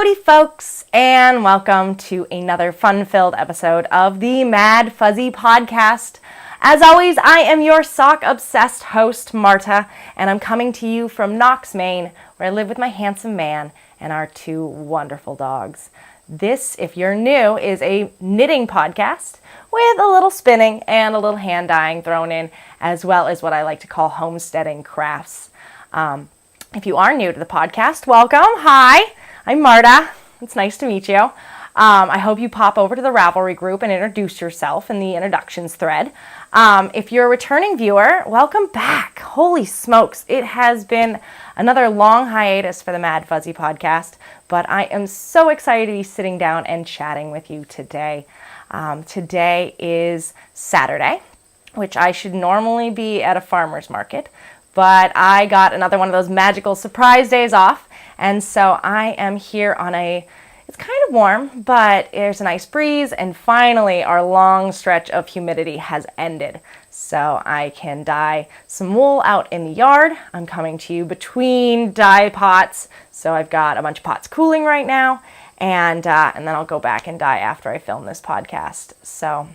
Howdy folks, and welcome to another fun-filled episode of the Maddfuzzy Podcast. As always, I am your sock-obsessed host, Marta, and I'm coming to you from Knox, Maine, where I live with my handsome man and our two wonderful dogs. This, if you're new, is a knitting podcast with a little spinning and a little hand dyeing thrown in, as well as what I like to call homesteading crafts. If you are new to the podcast, welcome. Hi, I'm Marta. It's nice to meet you. I hope you pop over to the Ravelry group and introduce yourself in the introductions thread. If you're a returning viewer, welcome back. Holy smokes, it has been another long hiatus for the Maddfuzzy Podcast, but I am so excited to be sitting down and chatting with you today. Today is Saturday, which I should normally be at a farmer's market, but I got another one of those magical surprise days off, and so I am here on it's kind of warm, but there's a nice breeze, and finally our long stretch of humidity has ended. So I can dye some wool out in the yard. I'm coming to you between dye pots, so I've got a bunch of pots cooling right now, and then I'll go back and dye after I film this podcast. So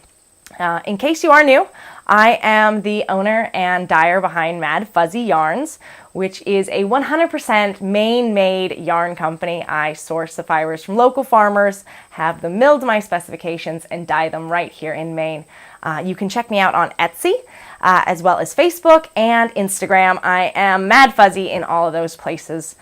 in case you are new, I am the owner and dyer behind Maddfuzzy Yarns, which is a 100% Maine-made yarn company. I source the fibers from local farmers, have them milled to my specifications, and dye them right here in Maine. You can check me out on Etsy, as well as Facebook and Instagram. I am Maddfuzzy in all of those places.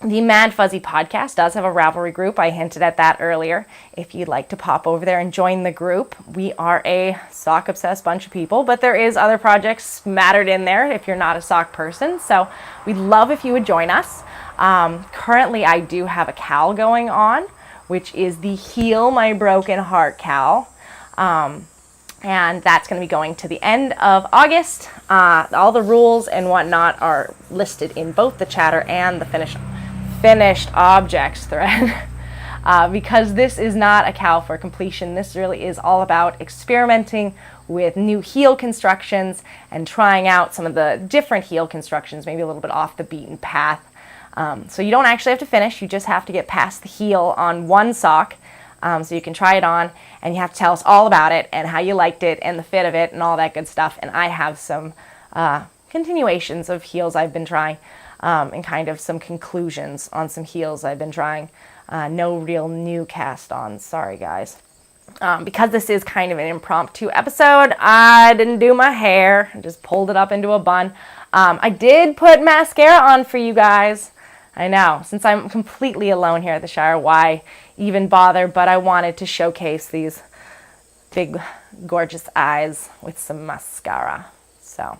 The Maddfuzzy Podcast does have a Ravelry group. I hinted at that earlier. If you'd like to pop over there and join the group, we are a sock-obsessed bunch of people, but there is other projects smattered in there if you're not a sock person, so we'd love if you would join us. Currently, I do have a cowl going on, which is the Heal My Broken Heart cowl, and that's going to be going to the end of August. All the rules and whatnot are listed in both the chatter and the finished objects thread. Because this is not a cowl for completion, this really is all about experimenting with new heel constructions and trying out some of the different heel constructions, maybe a little bit off the beaten path. So you don't actually have to finish, you just have to get past the heel on one sock, so you can try it on, and you have to tell us all about it and how you liked it and the fit of it and all that good stuff. And I have some continuations of heels I've been trying, and kind of some conclusions on some heels I've been trying. No real new cast-ons, sorry guys. Because this is kind of an impromptu episode, I didn't do my hair, I just pulled it up into a bun. I did put mascara on for you guys. I know, since I'm completely alone here at the Shire, why even bother? But I wanted to showcase these big, gorgeous eyes with some mascara. So,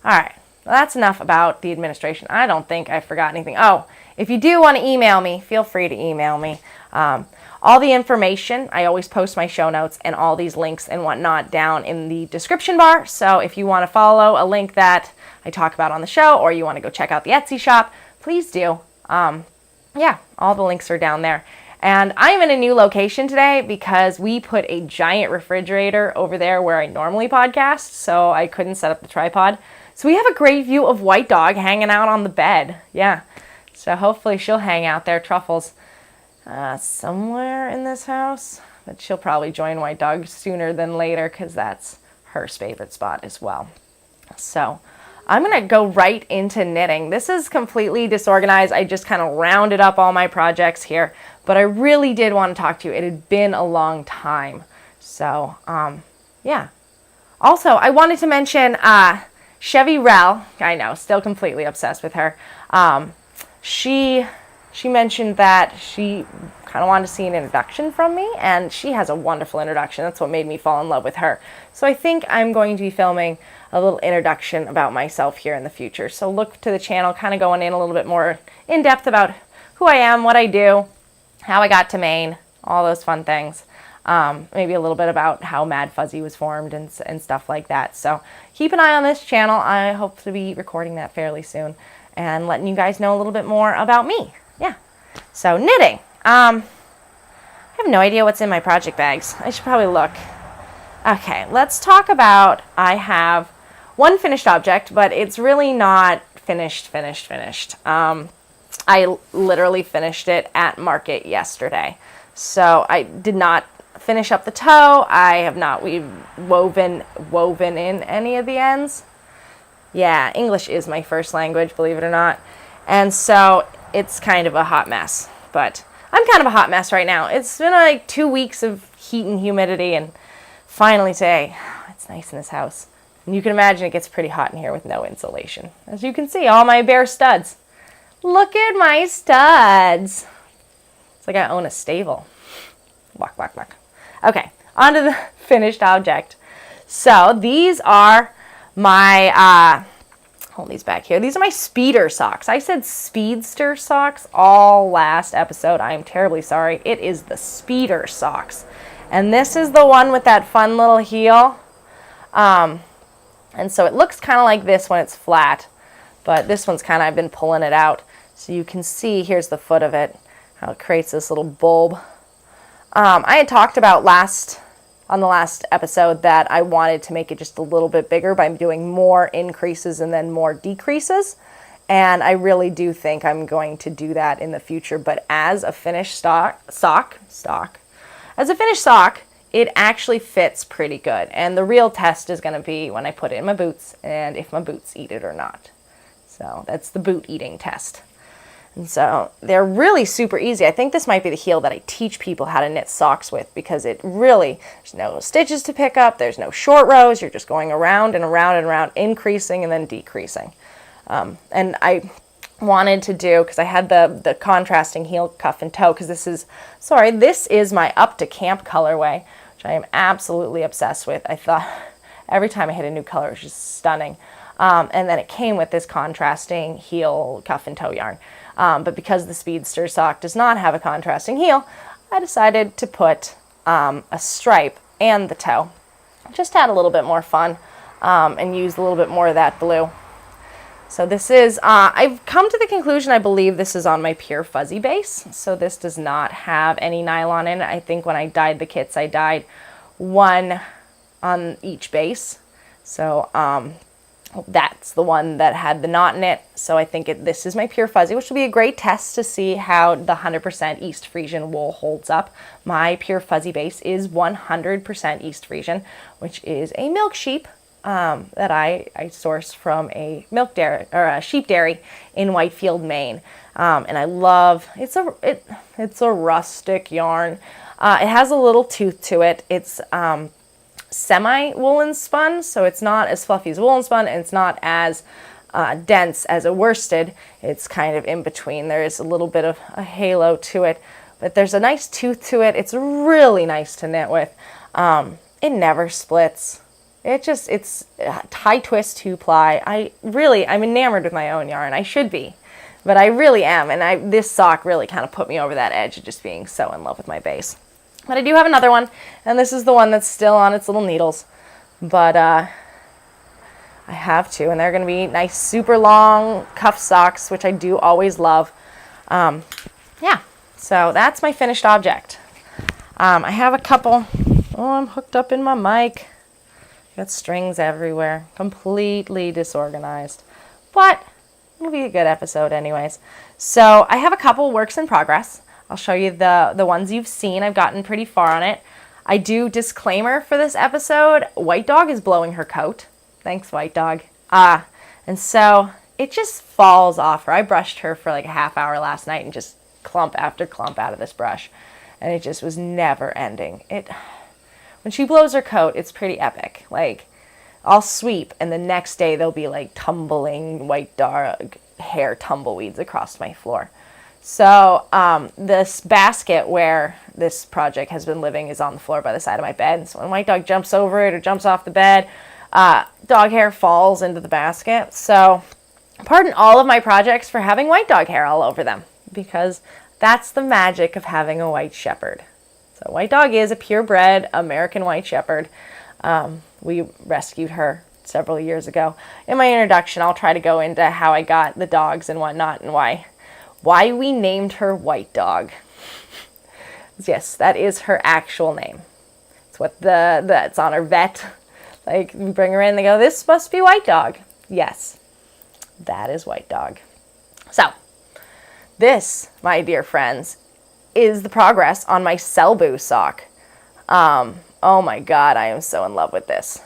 alright. Well, that's enough about the administration. I don't think I forgot anything. Oh, if you do want to email me, feel free to email me. All the information, I always post my show notes and all these links and whatnot down in the description bar. So if you want to follow a link that I talk about on the show, or you want to go check out the Etsy shop, please do. Yeah, all the links are down there. And I'm in a new location today because we put a giant refrigerator over there where I normally podcast, so I couldn't set up the tripod. So we have a great view of White Dog hanging out on the bed. Yeah, so hopefully she'll hang out there. Truffle's somewhere in this house, but she'll probably join White Dog sooner than later because that's her favorite spot as well. So I'm going to go right into knitting. This is completely disorganized. I just kind of rounded up all my projects here, but I really did want to talk to you. It had been a long time. So, yeah. Also, I wanted to mention Chevy Rel. I know, still completely obsessed with her. She mentioned that she kind of wanted to see an introduction from me, and she has a wonderful introduction. That's what made me fall in love with her. So I think I'm going to be filming a little introduction about myself here in the future. So look to the channel, kind of going in a little bit more in depth about who I am, what I do, how I got to Maine, all those fun things. Maybe a little bit about how Maddfuzzy was formed and stuff like that. So keep an eye on this channel. I hope to be recording that fairly soon and letting you guys know a little bit more about me. Yeah. So knitting. I have no idea what's in my project bags. I should probably look. Okay, let's talk about, I have one finished object, but it's really not finished. I literally finished it at market yesterday. So I did not finish up the toe. I have not woven in any of the ends. Yeah, English is my first language, believe it or not. And so it's kind of a hot mess. But I'm kind of a hot mess right now. It's been like 2 weeks of heat and humidity, and finally today, it's nice in this house. And you can imagine it gets pretty hot in here with no insulation. As you can see, all my bare studs. Look at my studs. It's like I own a stable. Walk, walk, walk. Okay, on to the finished object. So these are my, hold these back here. These are my speeder socks. I said speedster socks all last episode. I am terribly sorry. It is the speeder socks. And this is the one with that fun little heel. And so it looks kind of like this when it's flat. But this one's kind of, I've been pulling it out. So you can see, here's the foot of it, how it creates this little bulb. I had talked about on the last episode that I wanted to make it just a little bit bigger by doing more increases and then more decreases. And I really do think I'm going to do that in the future. But as a finished sock, it actually fits pretty good. And the real test is going to be when I put it in my boots and if my boots eat it or not. So that's the boot eating test. And so they're really super easy. I think this might be the heel that I teach people how to knit socks with, because it really, there's no stitches to pick up. There's no short rows. You're just going around and around and around, increasing and then decreasing. And I wanted to do, because I had the contrasting heel, cuff, and toe, because this is my Upta camp colorway, which I am absolutely obsessed with. I thought every time I hit a new color, it was just stunning. And then it came with this contrasting heel, cuff, and toe yarn. But because the Speedster sock does not have a contrasting heel, I decided to put a stripe and the toe. Just had a little bit more fun and used a little bit more of that blue. So this is, I've come to the conclusion, I believe this is on my pure fuzzy base. So this does not have any nylon in it. I think when I dyed the kits, I dyed one on each base. So that's the one that had the knot in it. So I think this is my pure fuzzy, which will be a great test to see how the 100% East Frisian wool holds up. My pure fuzzy base is 100% East Frisian, which is a milk sheep that I sourced from a milk dairy or a sheep dairy in Whitefield, Maine. And I love it's a rustic yarn. It has a little tooth to it. It's semi-woolen spun, so it's not as fluffy as woolen spun, and it's not as dense as a worsted. It's kind of in between. There is a little bit of a halo to it, but there's a nice tooth to it. It's really nice to knit with. It never splits. It's tie twist 2-ply. I'm enamored with my own yarn. I should be, but I really am. And this sock really kind of put me over that edge of just being so in love with my base. But I do have another one, and this is the one that's still on its little needles. But I have two, and they're going to be nice, super long cuff socks, which I do always love. Yeah, so that's my finished object. I have a couple. Oh, I'm hooked up in my mic. Got strings everywhere, completely disorganized. But it'll be a good episode anyways. So I have a couple works in progress. I'll show you the ones you've seen. I've gotten pretty far on it. I do disclaimer for this episode. White Dog is blowing her coat. Thanks, White Dog. And so it just falls off her. I brushed her for like a half hour last night and just clump after clump out of this brush. And it just was never ending. When she blows her coat, it's pretty epic. Like, I'll sweep and the next day there'll be like tumbling White Dog hair tumbleweeds across my floor. So this basket where this project has been living is on the floor by the side of my bed. So when White Dog jumps over it or jumps off the bed, dog hair falls into the basket. So pardon all of my projects for having white dog hair all over them, because that's the magic of having a white shepherd. So White Dog is a purebred American white shepherd. We rescued her several years ago. In my introduction, I'll try to go into how I got the dogs and whatnot and why we named her White Dog. Yes, that is her actual name. It's what that's on her vet. Like, we bring her in, they go, this must be White Dog. Yes, that is White Dog. So, This, my dear friends, is the progress on my Selbu sock. Oh my God, I am so in love with this.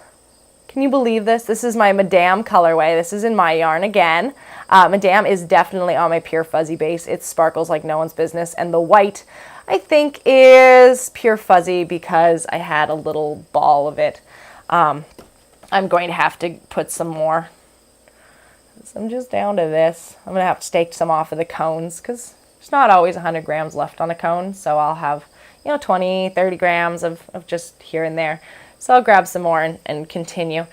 Can you believe this? This is my Madame colorway. This is in my yarn again. Madame is definitely on my Pure Fuzzy base. It sparkles like no one's business. And the white, I think, is Pure Fuzzy because I had a little ball of it. I'm going to have to put some more. So I'm just down to this. I'm going to have to take some off of the cones because there's not always 100 grams left on a cone. So I'll have, 20, 30 grams of just here and there. So I'll grab some more and continue.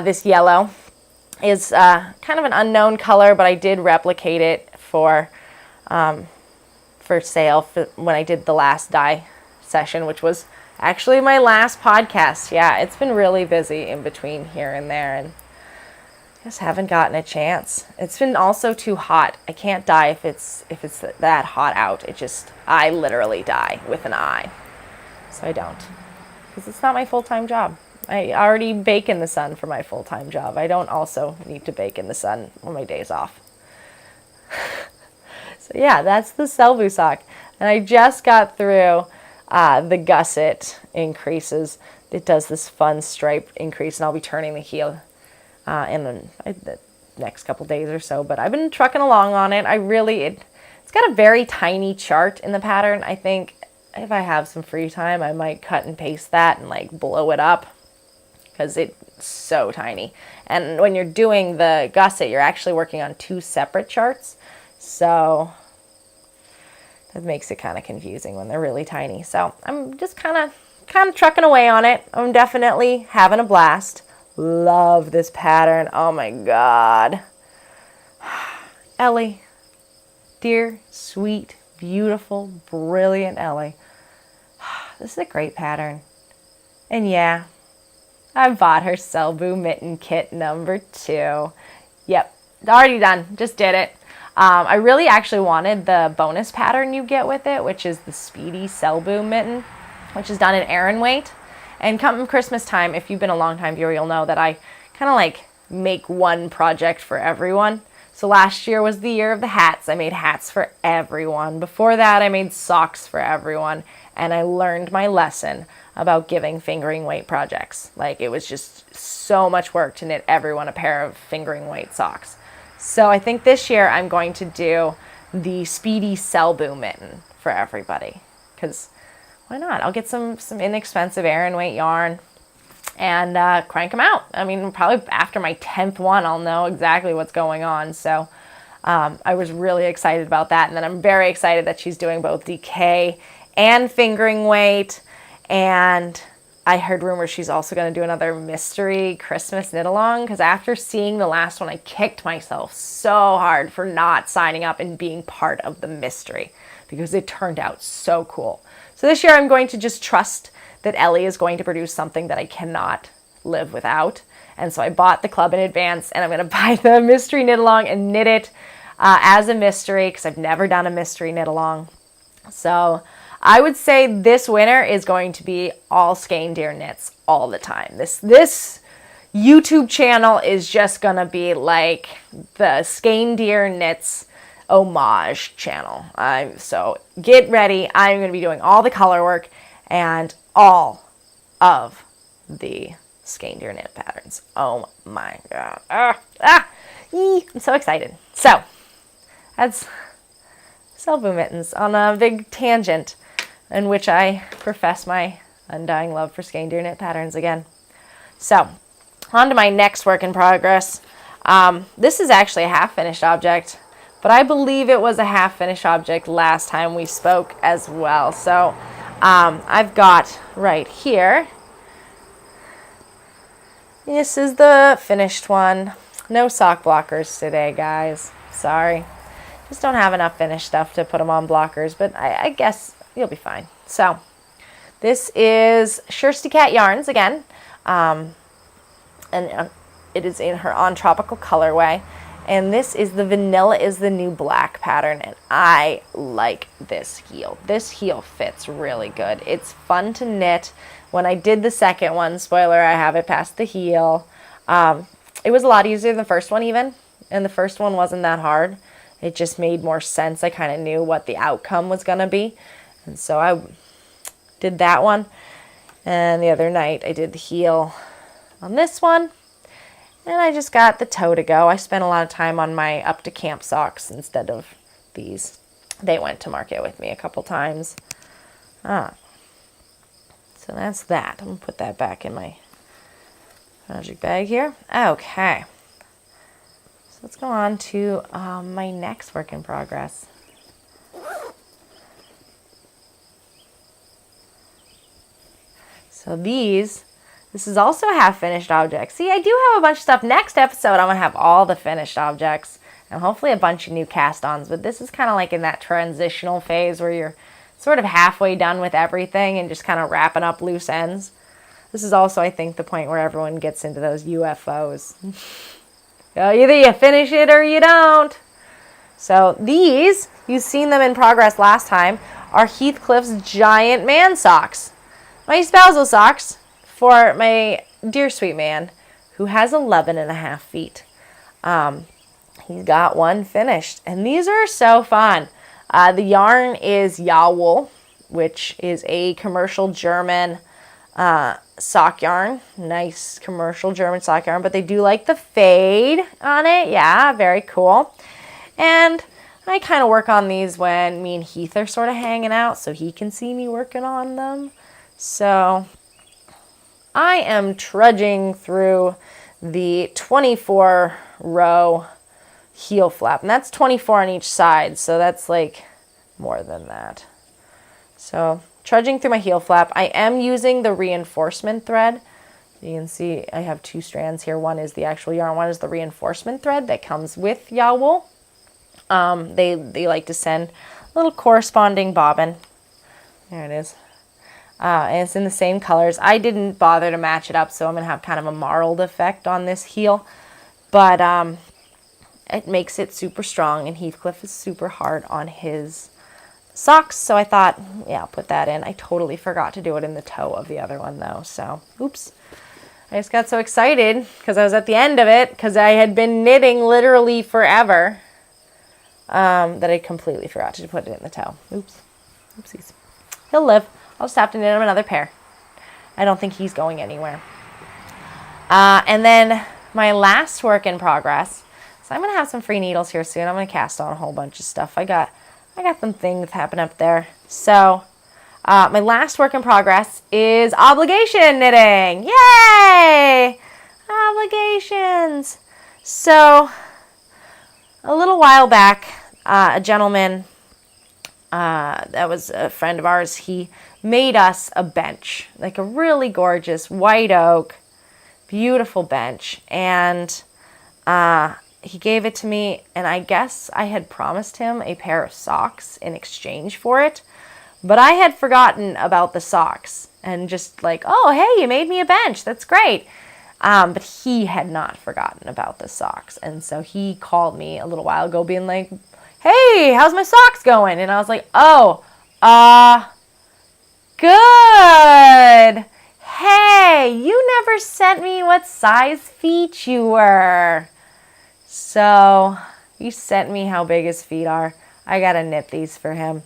This yellow is kind of an unknown color, but I did replicate it for sale when I did the last dye session, which was actually my last podcast. Yeah, it's been really busy in between here and there, and I just haven't gotten a chance. It's been also too hot. I can't dye if it's that hot out. I literally dye with an eye, so I don't. Because it's not my full-time job. I already bake in the sun for my full-time job. I don't also need to bake in the sun on my days off. So yeah, that's the Selbu sock. And I just got through the gusset increases. It does this fun stripe increase, and I'll be turning the heel in the next couple days or so. But I've been trucking along on it. It's got a very tiny chart in the pattern. I think if I have some free time, I might cut and paste that and blow it up because it's so tiny. And when you're doing the gusset, you're actually working on 2 separate charts. So that makes it kind of confusing when they're really tiny. So I'm just kind of trucking away on it. I'm definitely having a blast. Love this pattern. Oh my God. Ellie. Dear, sweet, beautiful, brilliant Ellie. This is a great pattern. And yeah, I bought her Selbu mitten kit number 2. Yep, already done. Just did it. I really actually wanted the bonus pattern you get with it, which is the Speedy Selbu mitten, which is done in Aran weight. And come Christmas time, if you've been a long time viewer, you'll know that I kind of make one project for everyone. So last year was the year of the hats. I made hats for everyone. Before that, I made socks for everyone. And I learned my lesson about giving fingering weight projects. It was just so much work to knit everyone a pair of fingering weight socks. So I think this year I'm going to do the Speedy Selbu mitten for everybody. Because why not? I'll get some inexpensive Aran weight yarn and crank them out. I mean, probably after my 10th one, I'll know exactly what's going on. So I was really excited about that. And then I'm very excited that she's doing both DK and fingering weight. And I heard rumors she's also going to do another mystery Christmas knit along. Because after seeing the last one, I kicked myself so hard for not signing up and being part of the mystery. Because it turned out so cool. So this year I'm going to just trust that Ellie is going to produce something that I cannot live without. And so I bought the club in advance, and I'm going to buy the mystery knit along and knit it as a mystery because I've never done a mystery knit along. So I would say this winter is going to be all Skein Deer knits all the time. This YouTube channel is just going to be like the Skein Deer knits homage channel. So get ready. I'm going to be doing all the color work and all of the Skein Deer knit patterns. Oh my God. I'm so excited. So that's Selbu mittens on a big tangent in which I profess my undying love for Skein Deer knit patterns again. So on to my next work in progress. This is actually a half-finished object, but I believe it was a half-finished object last time we spoke as well. So I've got right here, this is the finished one. No sock blockers today, guys. Sorry. Just don't have enough finished stuff to put them on blockers, but I guess you'll be fine. So this is Shirsty Cat Yarns again. And it is in her On Tropical colorway. And this is the Vanilla is the New Black pattern, and I like this heel. This heel fits really good. It's fun to knit. When I did the second one, spoiler, I have it past the heel. It was a lot easier than the first one even, and the first one wasn't that hard. it just made more sense. I kind of knew what the outcome was going to be. And so I did that one. And the other night I did the heel on this one. And I just got the toe to go. I spent a lot of time on my Upta camp socks instead of these. They went to market with me a couple times. So that's that. I'm going to put that back in my magic bag here. Okay. So let's go on to my next work in progress. So this is also half-finished objects. See, I do have a bunch of stuff. Next episode, I'm going to have all the finished objects and hopefully a bunch of new cast-ons. But this is kind of like in that transitional phase where you're sort of halfway done with everything and just kind of wrapping up loose ends. This is also, I think, the point where everyone gets into those UFOs. Either you finish it or you don't. So these, you've seen them in progress last time, are Heathcliff's giant man socks. My spousal socks for my dear sweet man who has 11.5 feet. He's got one finished. And these are so fun. The yarn is Jawoll, which is a commercial German sock yarn. Nice commercial German sock yarn. But they do like the fade on it. Yeah, very cool. And I kind of work on these when me and Heath are sort of hanging out so he can see me working on them. So I am trudging through the 24 row heel flap, and that's 24 on each side, so that's like more than that. So trudging through my heel flap, I am using the reinforcement thread. You can see I have 2 strands here. One is the actual yarn, one is the reinforcement thread that comes with Jawoll. They like to send a little corresponding bobbin. There it is. And it's in the same colors. I didn't bother to match it up, so I'm going to have kind of a marled effect on this heel. But it makes it super strong, and Heathcliff is super hard on his socks. So I thought, yeah, I'll put that in. I totally forgot to do it in the toe of the other one, though. So, oops. I just got so excited because I was at the end of it because I had been knitting literally forever that I completely forgot to put it in the toe. Oops. Oopsies. He'll live. I'll just have to knit him another pair. I don't think he's going anywhere. And then my last work in progress. So I'm going to have some free needles here soon. I'm going to cast on a whole bunch of stuff. I got some things happening up there. So my last work in progress is obligation knitting. Yay! Obligations. So a little while back, a gentleman that was a friend of ours, he made us a bench, like a really gorgeous white oak, beautiful bench. And he gave it to me, and I guess I had promised him a pair of socks in exchange for it. But I had forgotten about the socks and just like, oh, hey, you made me a bench. That's great. But he had not forgotten about the socks. And so he called me a little while ago being like, hey, how's my socks going? And I was like, oh, good. Hey, you never sent me what size feet you were. So you sent me how big his feet are. I got to knit these for him.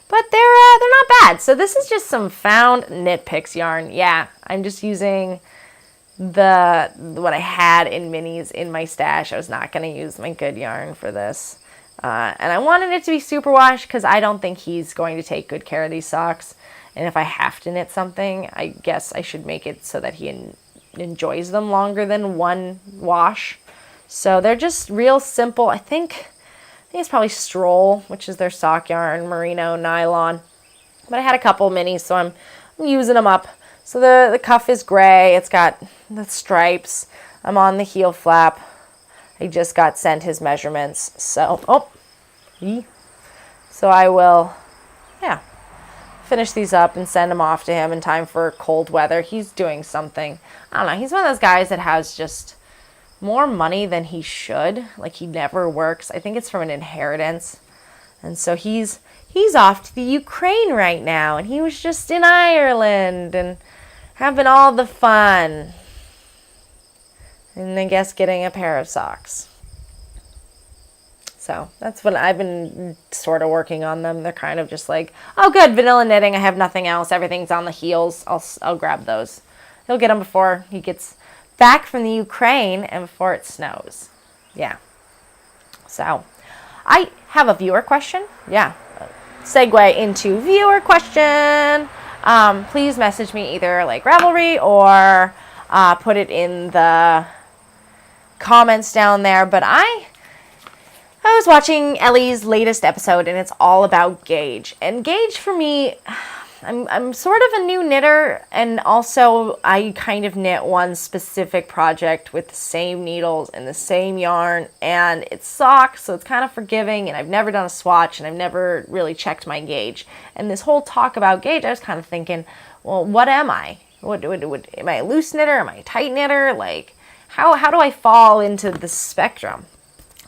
But they're not bad. So this is just some found Knit Picks yarn. Yeah, I'm just using what I had in minis in my stash. I was not going to use my good yarn for this. And I wanted it to be superwash because I don't think he's going to take good care of these socks. And if I have to knit something, I guess I should make it so that he enjoys them longer than one wash. So they're just real simple. I think it's probably Stroll, which is their sock yarn, merino, nylon. But I had a couple minis, so I'm using them up. So the cuff is gray. It's got the stripes. I'm on the heel flap. I just got sent his measurements. So, so I will, finish these up and send them off to him in time for cold weather. He's doing something. I don't know. He's one of those guys that has just more money than he should. Like, he never works. I think it's from an inheritance. And so he's off to the Ukraine right now. And he was just in Ireland and having all the fun. And I guess getting a pair of socks. So that's what I've been sort of working on them. They're kind of just like, oh, good, vanilla knitting. I have nothing else. Everything's on the heels. I'll grab those. He'll get them before he gets back from the Ukraine and before it snows. Yeah. So I have a viewer question. Yeah. Segue into viewer question. Please message me either like Ravelry or put it in the comments down there. But I was watching Ellie's latest episode, and it's all about gauge. And gauge for me, I'm sort of a new knitter, and also I kind of knit one specific project with the same needles and the same yarn, and it's socks, so it's kind of forgiving, and I've never done a swatch, and I've never really checked my gauge. And this whole talk about gauge, I was kind of thinking, well, what am I? Am I a loose knitter? Am I a tight knitter? Like, how do I fall into the spectrum?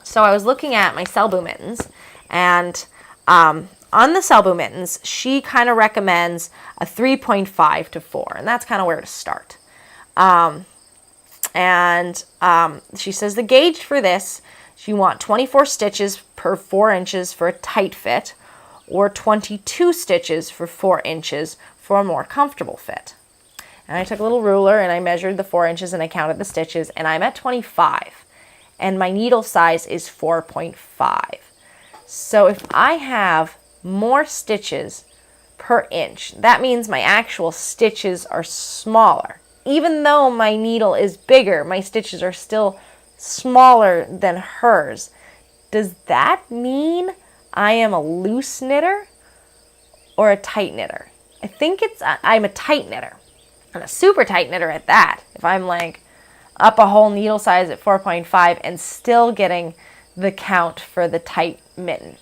So I was looking at my Selbu mittens, and on the Selbu mittens, she kind of recommends a 3.5 to 4, and that's kind of where to start. She says the gauge for this, you want 24 stitches per 4 inches for a tight fit, or 22 stitches for 4 inches for a more comfortable fit. And I took a little ruler and I measured the 4 inches and I counted the stitches, and I'm at 25. And my needle size is 4.5. So if I have more stitches per inch, that means my actual stitches are smaller. Even though my needle is bigger, my stitches are still smaller than hers. Does that mean I am a loose knitter or a tight knitter? I think I'm a tight knitter. And a super tight knitter at that. If I'm like up a whole needle size at 4.5 and still getting the count for the tight mitten.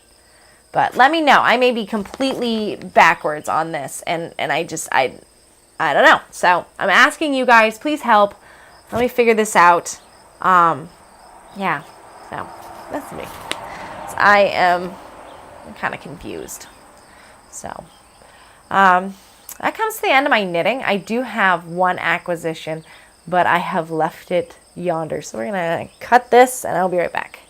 But let me know. I may be completely backwards on this, and I don't know. So I'm asking you guys, please help. Let me figure this out. Yeah, so that's me. So I'm kind of confused. So that comes to the end of my knitting. I do have one acquisition, but I have left it yonder. So we're going to cut this, and I'll be right back.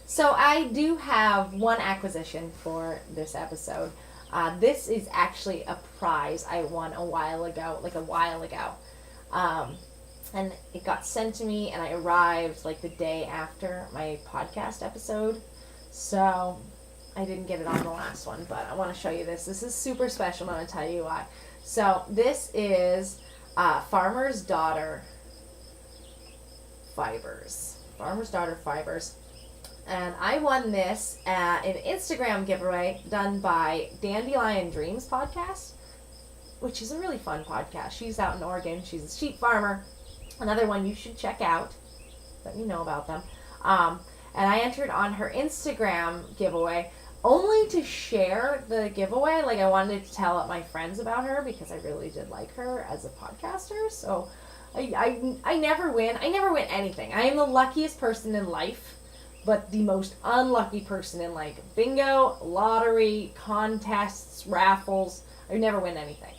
So I do have one acquisition for this episode. This is actually a prize I won a while ago. And it got sent to me, and I arrived like the day after my podcast episode. So I didn't get it on the last one, but I want to show you this. This is super special, and I'm going to tell you why. So this is Farmer's Daughter Fibers. Farmer's Daughter Fibers. And I won this at an Instagram giveaway done by Dandelion Dreams podcast, which is a really fun podcast. She's out in Oregon. She's a sheep farmer. Another one you should check out. Let me know about them. And I entered on her Instagram giveaway only to share the giveaway. Like, I wanted to tell my friends about her because I really did like her as a podcaster. So I never win. I never win anything. I am the luckiest person in life, but the most unlucky person in like bingo, lottery, contests, raffles. I never win anything.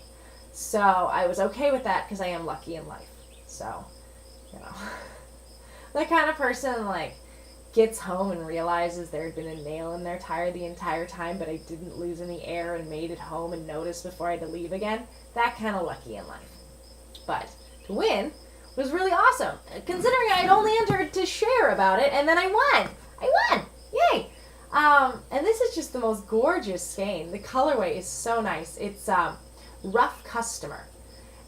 So I was okay with that because I am lucky in life. So, you know, that kind of person like gets home and realizes there had been a nail in their tire the entire time, but I didn't lose any air and made it home and noticed before I had to leave again. That kind of lucky in life. But to win was really awesome, considering I'd only entered to share about it, and then I won! Yay! And this is just the most gorgeous skein. The colorway is so nice. It's Rough Customer.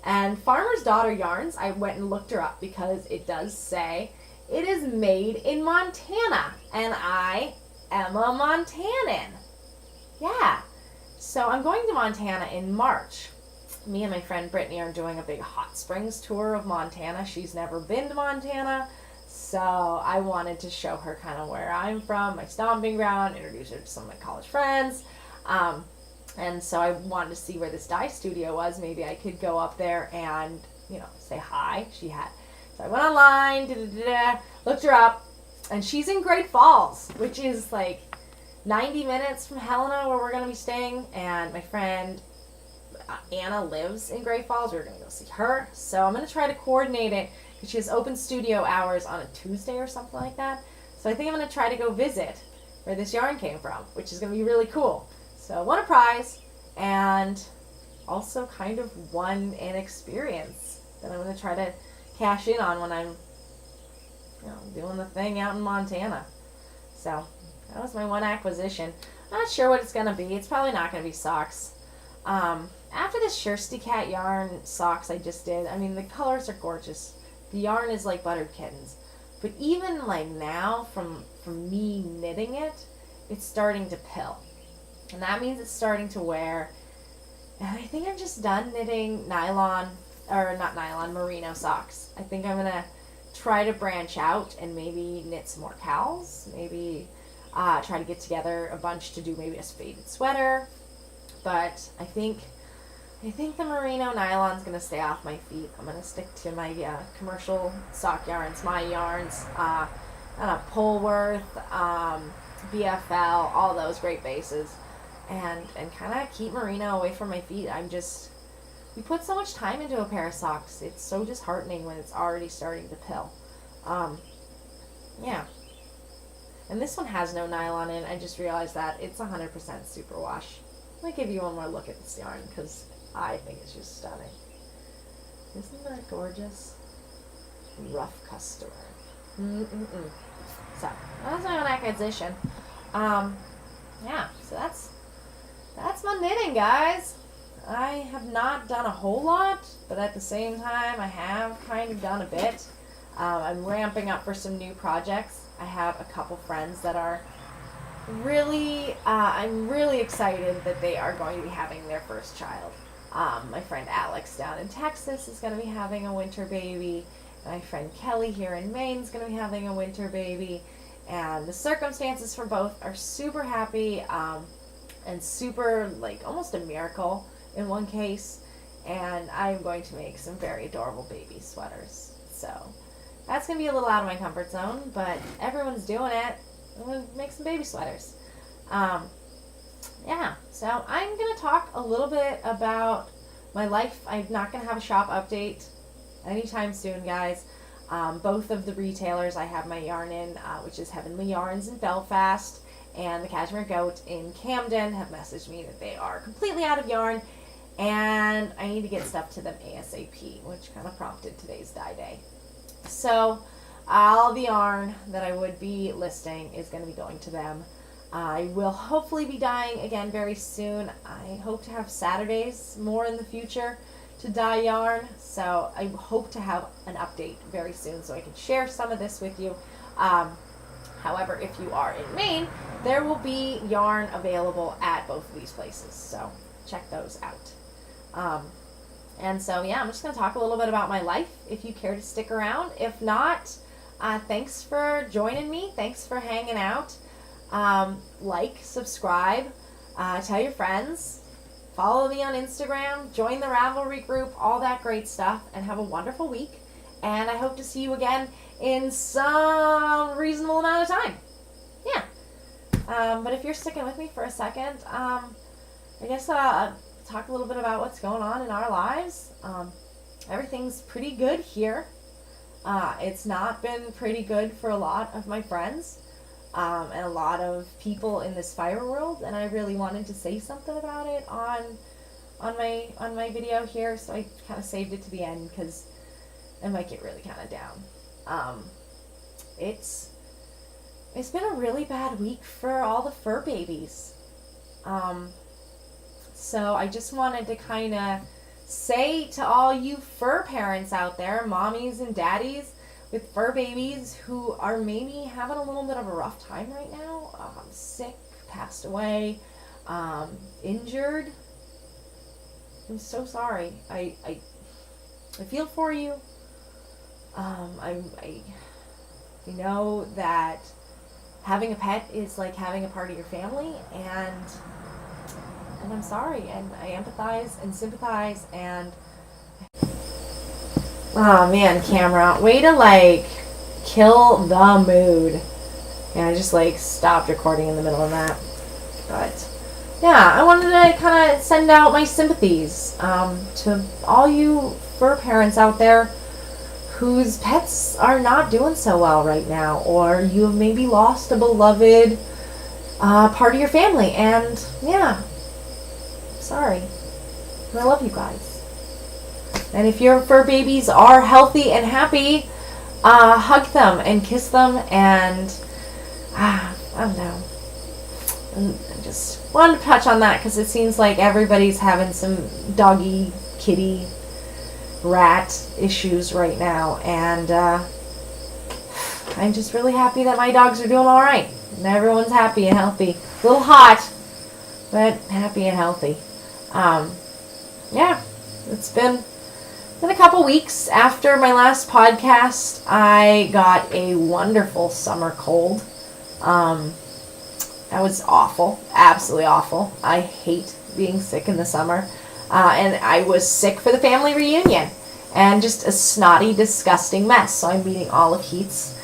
And Farmer's Daughter Yarns, I went and looked her up because it does say it is made in Montana, and I am a Montanan. Yeah. So I'm going to Montana in March. Me and my friend Brittany are doing a big hot springs tour of Montana. She's never been to Montana, so I wanted to show her kind of where I'm from, my stomping ground, introduce her to some of my college friends. And so I wanted to see where this dye studio was. Maybe I could go up there and, say hi. She had. So I went online, looked her up, and she's in Great Falls, which is like 90 minutes from Helena, where we're going to be staying. And my friend Anna lives in Great Falls. We're going to go see her. So I'm going to try to coordinate it, because she has open studio hours on a Tuesday or something like that. So I think I'm going to try to go visit where this yarn came from, which is going to be really cool. So won a prize, and also kind of won an experience that I'm going to try to cash in on when I'm doing the thing out in Montana. So that was my one acquisition. I'm not sure what it's going to be. It's probably not going to be socks. After the Shirsty Cat yarn socks I just did, I mean, the colors are gorgeous. The yarn is like buttered kittens. But even like now, from me knitting it, it's starting to pill. And that means it's starting to wear. And I think I'm just done knitting merino socks. I think I'm going to try to branch out and maybe knit some more cowls. Maybe try to get together a bunch to do maybe a faded sweater. But I think the merino nylon's going to stay off my feet. I'm going to stick to my commercial sock yarns, my yarns, Polworth, BFL, all those great bases. And kind of keep merino away from my feet. We put so much time into a pair of socks. It's so disheartening when it's already starting to pill. Yeah. And this one has no nylon in. I just realized that it's 100% superwash. I'm going to give you one more look at this yarn, because I think it's just stunning. Isn't that gorgeous? Rough customer. So, that's my own acquisition. Yeah, so that's my knitting, guys. I have not done a whole lot, but at the same time, I have kind of done a bit. I'm ramping up for some new projects. I have a couple friends that are really, I'm really excited that they are going to be having their first child. My friend Alex down in Texas is going to be having a winter baby. My friend Kelly here in Maine is going to be having a winter baby. And the circumstances for both are super happy, and super, like, almost a miracle in one case. And I'm going to make some very adorable baby sweaters. So that's going to be a little out of my comfort zone, but everyone's doing it. I'm going to make some baby sweaters. Yeah, so I'm going to talk a little bit about my life. I'm not going to have a shop update anytime soon, guys. Both of the retailers I have my yarn in, which is Heavenly Yarns in Belfast and the Cashmere Goat in Camden, have messaged me that they are completely out of yarn, and I need to get stuff to them ASAP, which kind of prompted today's dye day. So all the yarn that I would be listing is going to be going to them. I will hopefully be dyeing again very soon. I hope to have Saturdays more in the future to dye yarn, so I hope to have an update very soon so I can share some of this with you. However, if you are in Maine, there will be yarn available at both of these places, so check those out. And so, yeah, I'm just going to talk a little bit about my life, if you care to stick around. If not, thanks for joining me. Thanks for hanging out. Like, subscribe, tell your friends, follow me on Instagram, join the Ravelry group, all that great stuff, and have a wonderful week. And I hope to see you again in some reasonable amount of time. Yeah. But if you're sticking with me for a second, I guess I'll talk a little bit about what's going on in our lives. Everything's pretty good here. It's not been pretty good for a lot of my friends. And a lot of people in this fire world, and I really wanted to say something about it on my video here, so I kind of saved it to the end because it might get really kind of down. It's been a really bad week for all the fur babies. So I just wanted to kind of say to all you fur parents out there, mommies and daddies with fur babies who are maybe having a little bit of a rough time right now, sick, passed away, injured. I'm so sorry. I feel for you. I know that having a pet is like having a part of your family, and and I'm sorry, and I empathize and sympathize, and oh man, camera, way to like kill the mood. And I just like stopped recording in the middle of that. But yeah, I wanted to kind of send out my sympathies to all you fur parents out there whose pets are not doing so well right now, or you have maybe lost a beloved part of your family. And yeah, sorry. I love you guys. And if your fur babies are healthy and happy, hug them and kiss them, and I don't know. And I just wanted to touch on that because it seems like everybody's having some doggy, kitty, rat issues right now, and I'm just really happy that my dogs are doing all right, and everyone's happy and healthy. A little hot, but happy and healthy. Yeah, it's been a couple weeks after my last podcast. I got a wonderful summer cold. That was awful, absolutely awful. I hate being sick in the summer. And I was sick for the family reunion, and just a snotty, disgusting mess. So I'm meeting all of Heath's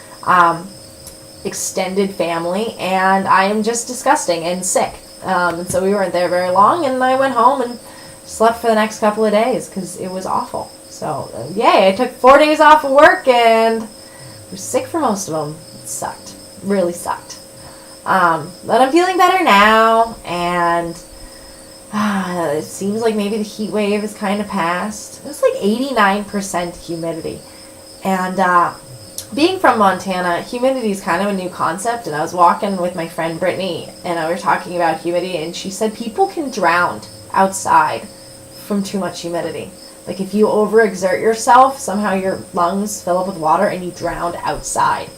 extended family, and I am just disgusting and sick. And so we weren't there very long, and I went home and slept for the next couple of days because it was awful. So yay, I took 4 days off of work and was sick for most of them. It sucked, really sucked. But I'm feeling better now, and it seems like maybe the heat wave is kind of past. It's like 89% humidity. And being from Montana, humidity is kind of a new concept. And I was walking with my friend Brittany, and we were talking about humidity, and she said people can drown outside from too much humidity. Like if you overexert yourself, somehow your lungs fill up with water and you drown outside.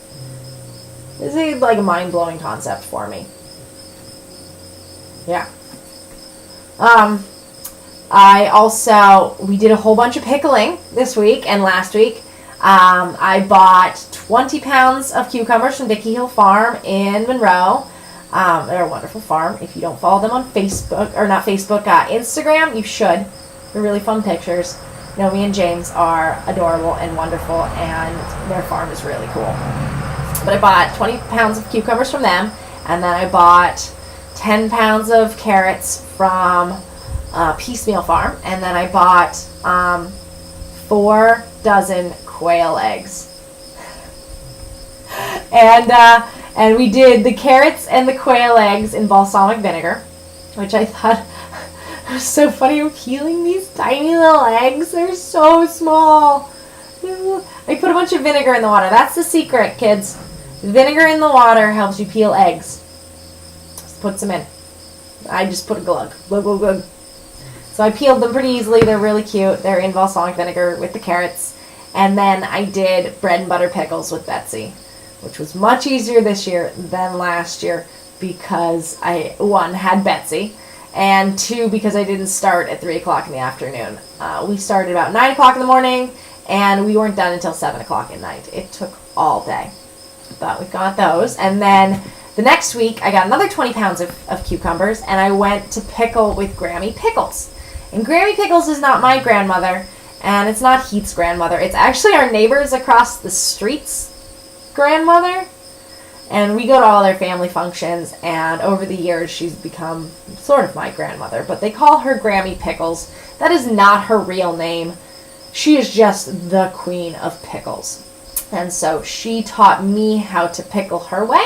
This is like a mind-blowing concept for me. Yeah. We did a whole bunch of pickling this week and last week. I bought 20 pounds of cucumbers from Dickey Hill Farm in Monroe. They're a wonderful farm. If you don't follow them on Facebook, or not Facebook, Instagram, you should. They're really fun pictures. Naomi and James are adorable and wonderful, and their farm is really cool. But I bought 20 pounds of cucumbers from them, and then I bought 10 pounds of carrots from Piecemeal Farm, and then I bought 4 dozen quail eggs. And we did the carrots and the quail eggs in balsamic vinegar, which I thought was so funny. I'm peeling these tiny little eggs. They're so small. I put a bunch of vinegar in the water. That's the secret, kids. Vinegar in the water helps you peel eggs. Just put some in. I just put a glug. Glug, glug, glug. So I peeled them pretty easily. They're really cute. They're in balsamic vinegar with the carrots. And then I did bread and butter pickles with Betsy, which was much easier this year than last year because I, 1, had Betsy, and 2, because I didn't start at 3 o'clock in the afternoon. We started about 9 o'clock in the morning, and we weren't done until 7 o'clock at night. It took all day. But we got those. And then the next week, I got another 20 pounds of cucumbers, and I went to pickle with Grammy Pickles. And Grammy Pickles is not my grandmother, and it's not Heath's grandmother. It's actually our neighbors across the street's grandmother. And we go to all their family functions, and over the years, she's become sort of my grandmother. But they call her Grammy Pickles. That is not her real name. She is just the queen of pickles. And so she taught me how to pickle her way.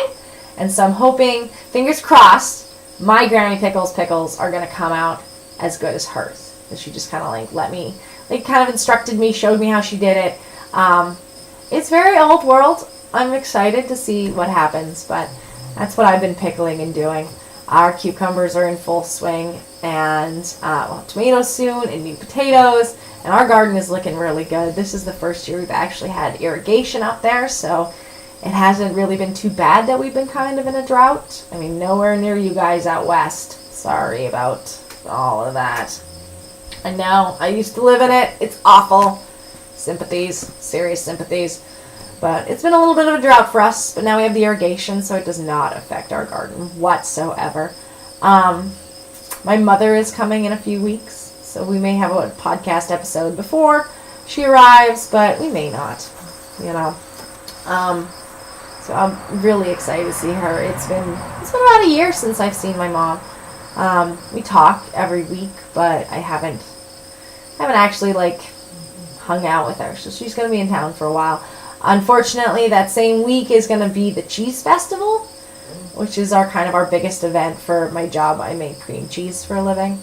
And so I'm hoping, fingers crossed, my Grammy Pickles pickles are going to come out as good as hers. And she just kind of like let me, like kind of instructed me, showed me how she did it. It's very old world. I'm excited to see what happens, but that's what I've been pickling and doing. Our cucumbers are in full swing, and we'll have tomatoes soon, and new potatoes, and our garden is looking really good. This is the first year we've actually had irrigation up there, so it hasn't really been too bad that we've been kind of in a drought. I mean, nowhere near you guys out west. Sorry about all of that. I know, I used to live in it. It's awful. Sympathies, serious sympathies. But it's been a little bit of a drought for us, but now we have the irrigation, so it does not affect our garden whatsoever. My mother is coming in a few weeks, so we may have a podcast episode before she arrives, but we may not, So I'm really excited to see her. It's been about a year since I've seen my mom. We talk every week, but I haven't actually hung out with her. So she's going to be in town for a while. Unfortunately, that same week is going to be the cheese festival, which is our biggest event for my job. I make cream cheese for a living.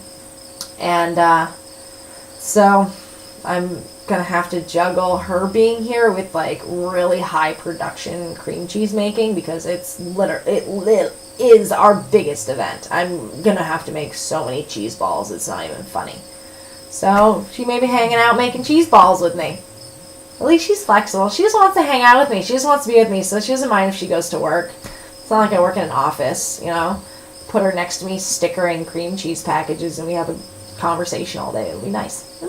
And so I'm going to have to juggle her being here with really high production cream cheese making, because it is our biggest event. I'm going to have to make so many cheese balls, it's not even funny. So she may be hanging out making cheese balls with me. At least she's flexible. She just wants to hang out with me. She just wants to be with me, so she doesn't mind if she goes to work. It's not like I work in an office, Put her next to me stickering cream cheese packages and we have a conversation all day. It'll be nice.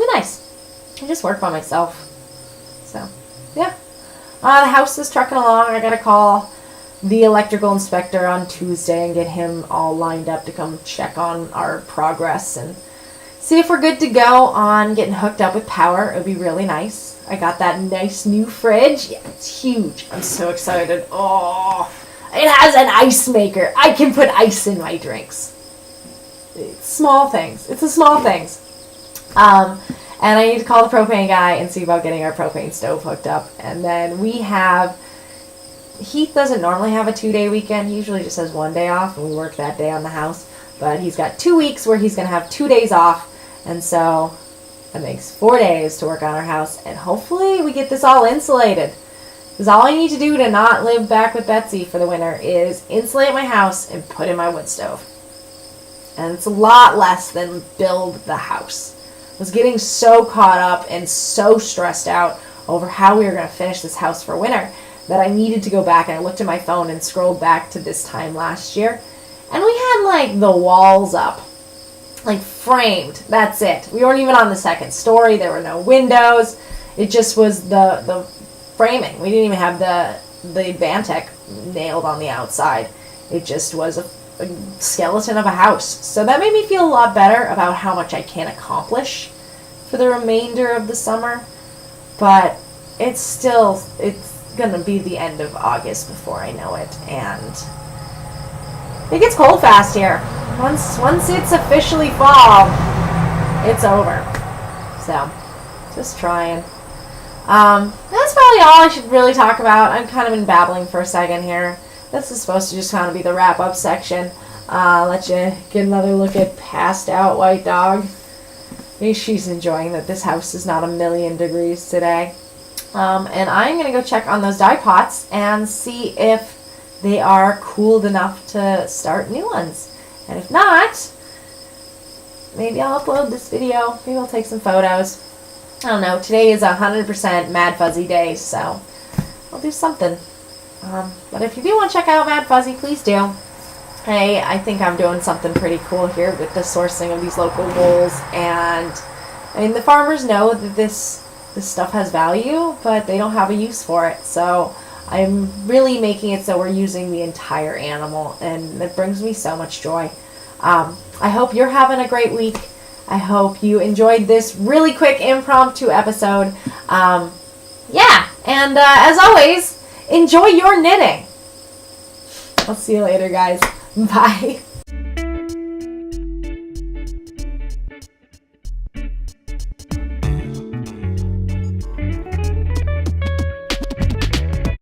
I just work by myself. So, yeah. The house is trucking along. I got to call the electrical inspector on Tuesday and get him all lined up to come check on our progress and see if we're good to go on getting hooked up with power. It would be really nice. I got that nice new fridge. Yeah, it's huge. I'm so excited. Oh, it has an ice maker. I can put ice in my drinks. It's small things. It's the small things. And I need to call the propane guy and see about getting our propane stove hooked up. And then Heath doesn't normally have a 2-day weekend. He usually just has 1 day off, and we work that day on the house. But he's got 2 weeks where he's going to have 2 days off. And so that makes 4 days to work on our house. And hopefully we get this all insulated. Because all I need to do to not live back with Betsy for the winter is insulate my house and put in my wood stove. And it's a lot less than build the house. I was getting so caught up and so stressed out over how we were going to finish this house for winter that I needed to go back, and I looked at my phone and scrolled back to this time last year. And we had the walls up, framed. That's it. We weren't even on the second story. There were no windows. It just was the framing. We didn't even have the Bantech nailed on the outside. It just was a skeleton of a house. So that made me feel a lot better about how much I can accomplish for the remainder of the summer. But it's gonna be the end of August before I know it, and it gets cold fast here. Once it's officially fall, it's over. So just trying. That's probably all I should really talk about. I've kind of been babbling for a second here. This is supposed to just kind of be the wrap-up section. Let you get another look at passed out White Dog. Maybe she's enjoying that this house is not 1,000,000 degrees today. And I'm going to go check on those dye pots and see if they are cooled enough to start new ones. And if not, maybe I'll upload this video. Maybe I'll take some photos. I don't know. Today is 100% Maddfuzzy day, so I'll do something. But if you do want to check out Maddfuzzy, please do. Hey, I think I'm doing something pretty cool here with the sourcing of these local wools. And I mean, the farmers know that this stuff has value, but they don't have a use for it. So I'm really making it so we're using the entire animal, and it brings me so much joy. I hope you're having a great week. I hope you enjoyed this really quick impromptu episode. And as always, enjoy your knitting. I'll see you later, guys. Bye.